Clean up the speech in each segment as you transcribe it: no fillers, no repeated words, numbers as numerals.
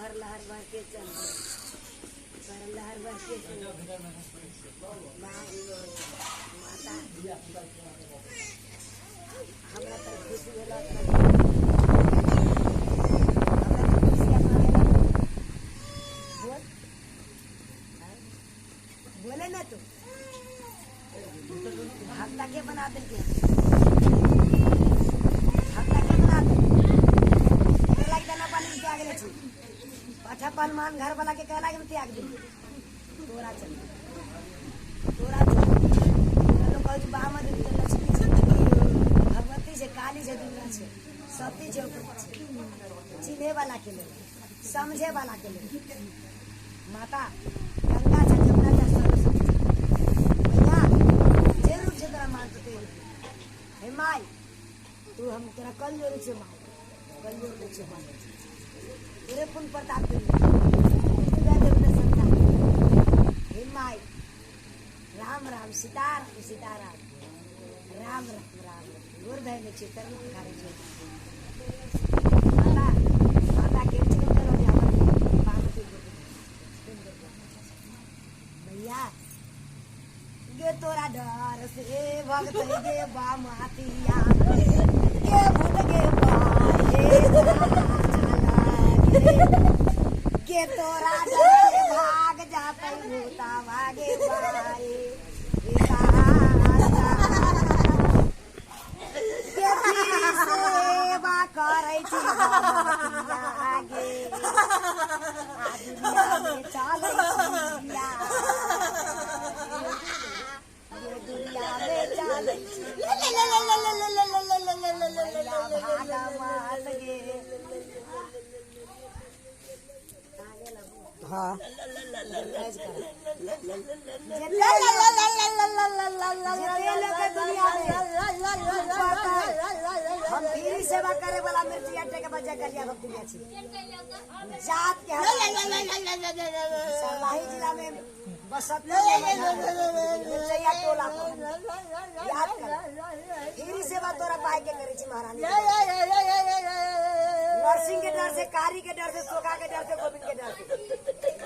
लहर लहर बह के चल पर लहर बह के चल माता हमरा तर खुशी होला बोले ना तू हफ्ता के बना दे के हफ्ता के बना दे केला के दाना पानी त्याग ले छी पाछा पलमान घर वाला के कहला के त्याग दे तोरा चल लोग कहू बामा दे लक्ष्मी भगवती से काली से दुनिया से सती से चिन्हे वाला के लिए समझे वाला के लिए माता गंगा से जमुना से सरस्वती भैया जे रूप से तेरा मानते हे माई तू हम तेरा कल जोड़ी से माँ कल जोड़ी से माँ तेरे पुण्य प्रताप के हे माई राम राम सीताराम सीताराम राम राम राम गुरुदेव में चित्र खारे माता माता के भैया गे तोरा डर से भक्त गे बामातिया गे भूत गे गे तोरा डर से भाग जाते भूता भागे बाए सेवा करे छी आगे दुनिया में चले दुनिया में चले हाँ हम फिर सेवा करे वाला मिर्ची अट्टे के बजा कलिया भक्ति में छी जात के सरलाही जिला में बसत मिर्चैया टोला याद कर फिर सेवा तोरा पाए के करे छी महारानी नरसिंह के डर से कारी के डर से सोखा के डर से गोविंद के डर से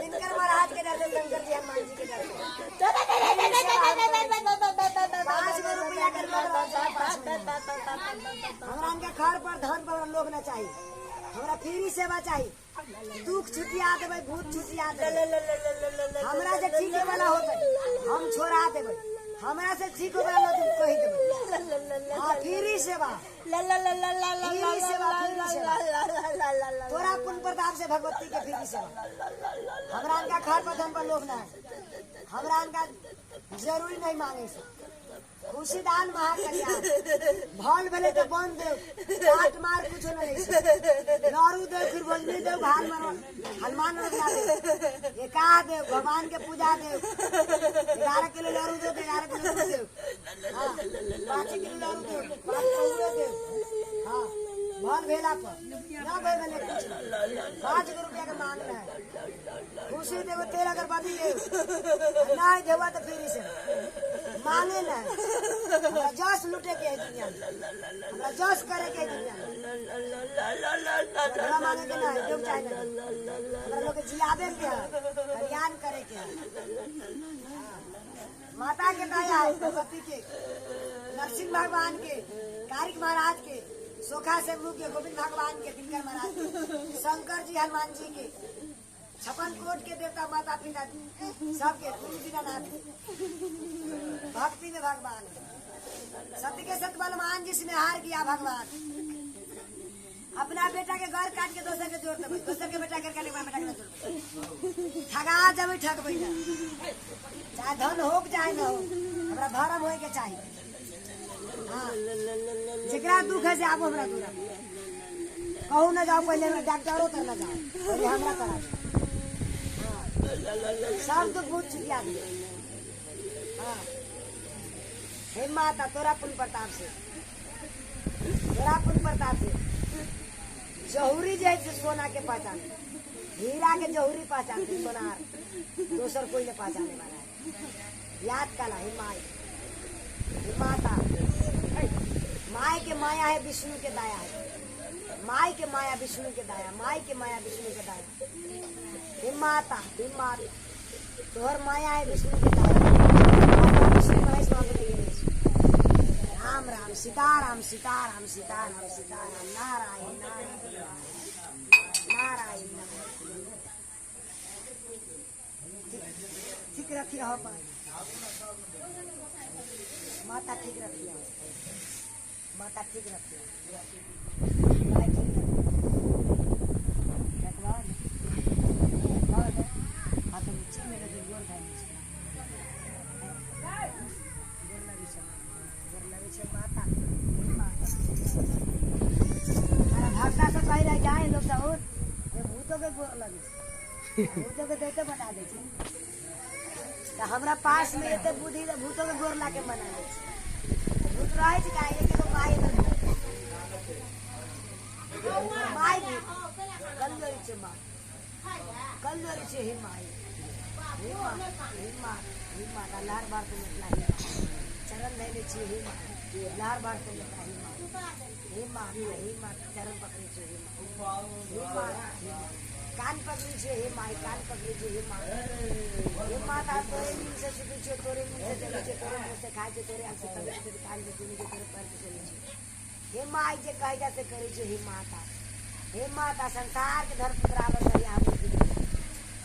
दिनकर महाराज के डर से शंकर जी हनुमान जी के डर से 5 रुपया कर हमरा के घर पर धन पर लोग न चाहिए हमरा फ्री सेवा चाहिए दुख छुटिया देवे भूत छुटिया देवे हमरा से ठीक वाला होते हम छोड़ा देवे हमरा से ठीक वाला लोग कहि देवे हां फ्री सेवा फ्री सेवा तोरा पुण्य प्रताप से भगवती के फ्री सेवा हमरा का घर पर धन पर लोग ना हमरा का जरूरी नहीं मांगे से खुशी दान महाकल्याण भल भले तो बन दे काट मार कुछ नहीं लड़ू दे फिर भोजनी दे भाल मार हनुमान रखना दे ये कहा दे भगवान के पूजा दे 11 किलो लड़ू दे 11 किलो दे हां 5 किलो लड़ू दे 5 किलो दे हां भल भेला पर ना भाई मैंने कुछ 5 रुपया का मांगना है खुशी देखो तेरा अगरबत्ती ले ना देवा तो फिर से माने ना जस लुटे के दुनिया हमरा जस करे के दुनिया हमरा माने के ना जो चाहिए हमरा लोग जियाबे के कल्याण करे के माता के दया है भगवती के नरसिंह भगवान के कारिक महाराज के सोखा से मुख के गोविंद भगवान के दिनकर महाराज के शंकर जी हनुमान जी के 56 कोट के देवता माता पिता सबके दीनानाथ भक्ति में भगवान सत्य के सत्य बलवान जिसने हार किया भगवान अपना बेटा के घर काट के दोसर के जोड़ देवे दोसर के बेटा के काटे बेटा के जोड़ ठगा जब ठग बैठा चाहे धन हो चाहे न हो हमरा धर्म होए के चाहिए हां जेकरा दुख है से आबो हमरा दूर कहू न जाओ पहले डॉक्टरों तर न जाओ पहले हमरा करा सब तो बहुत छुटिया दे हाँ हे माता तोरा पुण्य प्रताप से तोरा पुण्य प्रताप से जहुरी जैसे सोना के पहचान हीरा के जहुरी पहचान सोनार दोसर कोई ने पहचाने वाला है याद कला हे माई हे माता माय के माया है विष्णु के दया है माई के माया विष्णु के दाया, माई के माया विष्णु के दाया। हे माता तोहर माया है विष्णु के दाया। विष्णु महेश बाबू के लिए राम राम सीताराम सीताराम सीताराम सीताराम नारायण नारायण नारायण नारायण। ठीक रखिए हो पाए माता, ठीक रखिए माता, ठीक रखिए हाँ तो नीचे मेरे जो गोर है माता भक्ता से कही रह जाए लोग सब भूतों के गोर लगे, भूतों के देते बता दे। तो हमरा पास में एते बुद्धि भूतों के गोर लाके बना दे। भूत रहे का एक माई माई कल्लोरी छे माँ, कल्लोरी छे ही माई हिम्मत लार बार तो निकला ही चरण ले ले छे हिम्मत लार बार तो निकला ही हिम्मत चरण पकड़ी छे हिम्मत कान पकड़ी छे हे माई, कान पकड़ी छे हे माई। हिम्मत आ तोरे मुंह से सुनी छे, तोरे मुंह से चले छे, तोरे मुंह से खाए छे, तोरे आंख से तबे तेरे कान से सुनी छे, तोरे पैर से चले छे। हे माई जे कह जाते करे छे हे माता, हे माता संसार के धर्म पुत्र आवत है हमरे के लिए,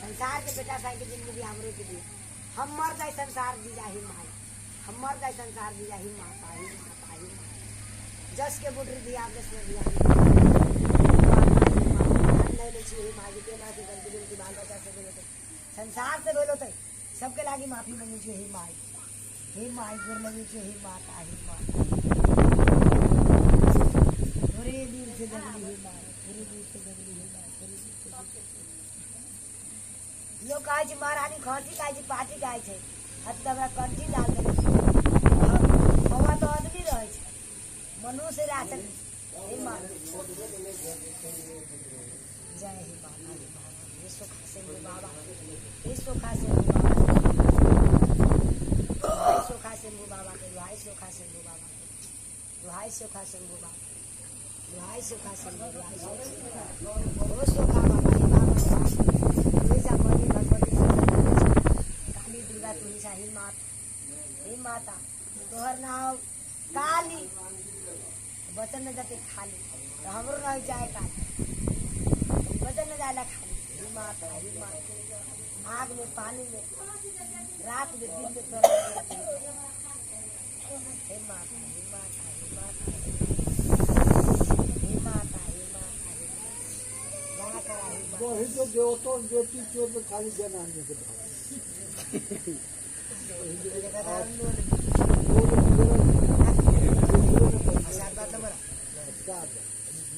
संसार के बेटा साई के जिंदगी हमरे के लिए। हम मर जाए संसार जी जाहि माई, हम मर जाए संसार जी जाहि माता, ही माता, ही माता। जस के बुढ़ी दिया जस में दिया संसार से बोलो तो सबके लागी माफी मांगी छे हे माई, हे माई गोर लगी छे हे माता, हे माता थोड़े दूर से जगली हे माई, थोड़े दूर से जगली हे माई, थोड़े दूर से लोग कहे छे महारानी खसी कहे छे पाटी कहे छे हत हमरा कंठी डाल दे। बाबा तो आदमी रहे छे मनुष्य राशन हे माई जय हे बाबा, हे सुखा से बाबा, हे सुखा से बाबा, हे सुखा से बाबा के दुहाई सुखा से बाबा, दुहाई सुखा से बाबा, दुहाई सुखा से दुहाई वो सुखा बाबा हे बाबा हे जामनी भगवती काली दुर्गा तुही साही माता, हे माता तोहर नाम काली बचन न जाते खाली तो हमरो रह जाए काली वजन न जाला खाली ही माता, ही माता आग में पानी में रात में दिन में तोरा हे माता, हे माता, हे माता, हे माता, हे माता जहाँ करा ही माता वही जो देवतो बेटी चोर में खाली जनान में के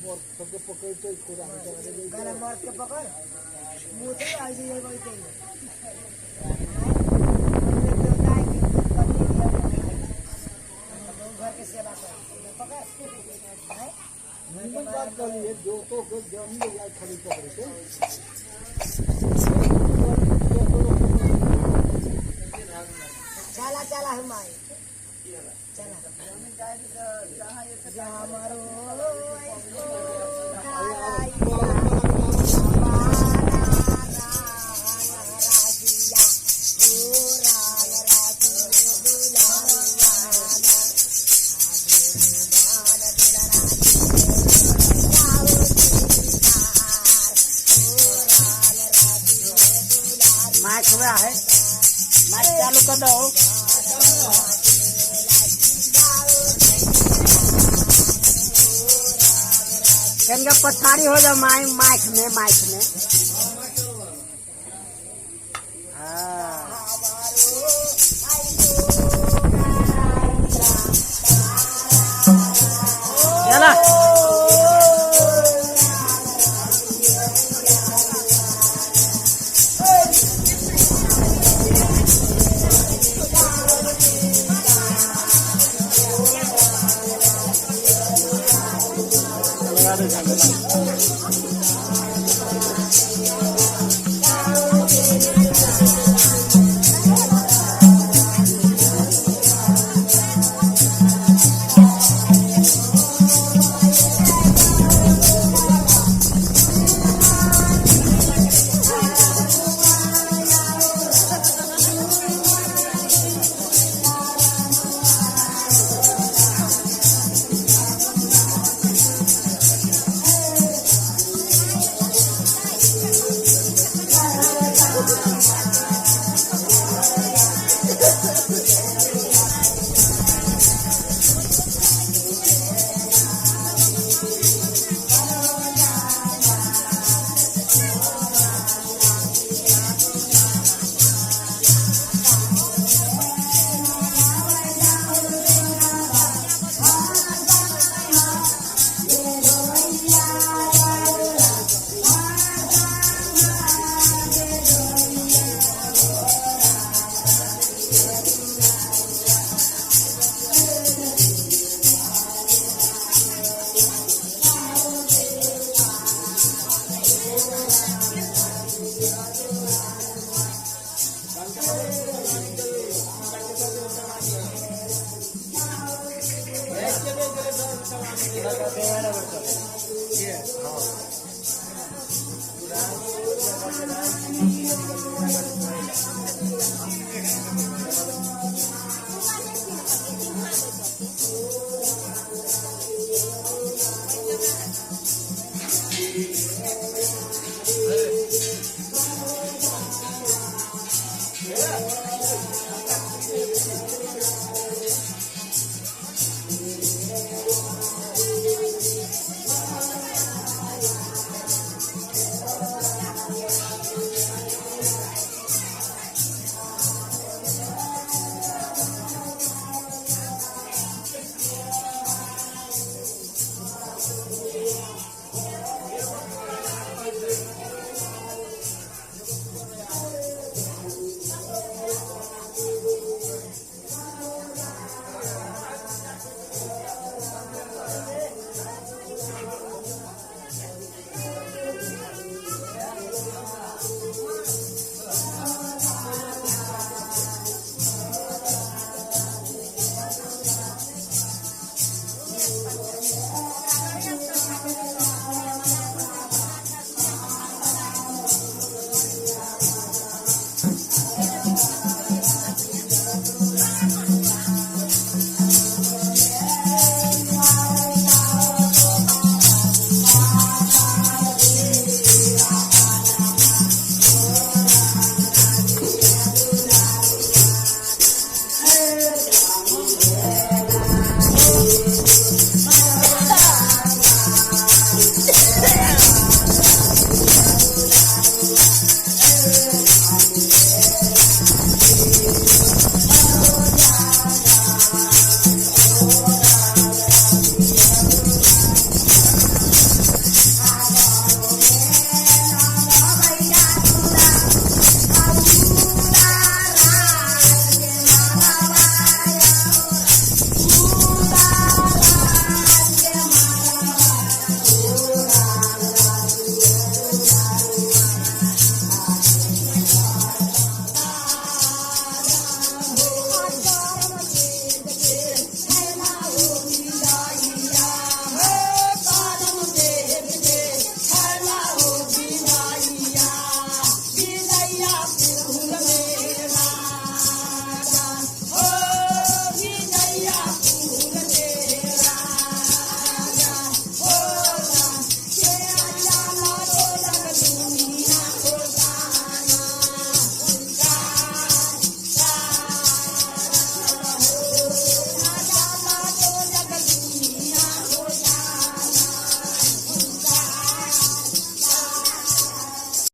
मोर सबके पकड़ते खुदा गला मर्द के पकड़ मुँह से आज ये बोलते हैं घर के सेवा कर पकड़ बात करिए जो तो जमीन जाए खाली पकड़े थे चला चला हमारे चला जहाँ मारो माइक हुआ है, माइक चालू कर दो। इनका पछाड़ी हो जाओ माइक में चला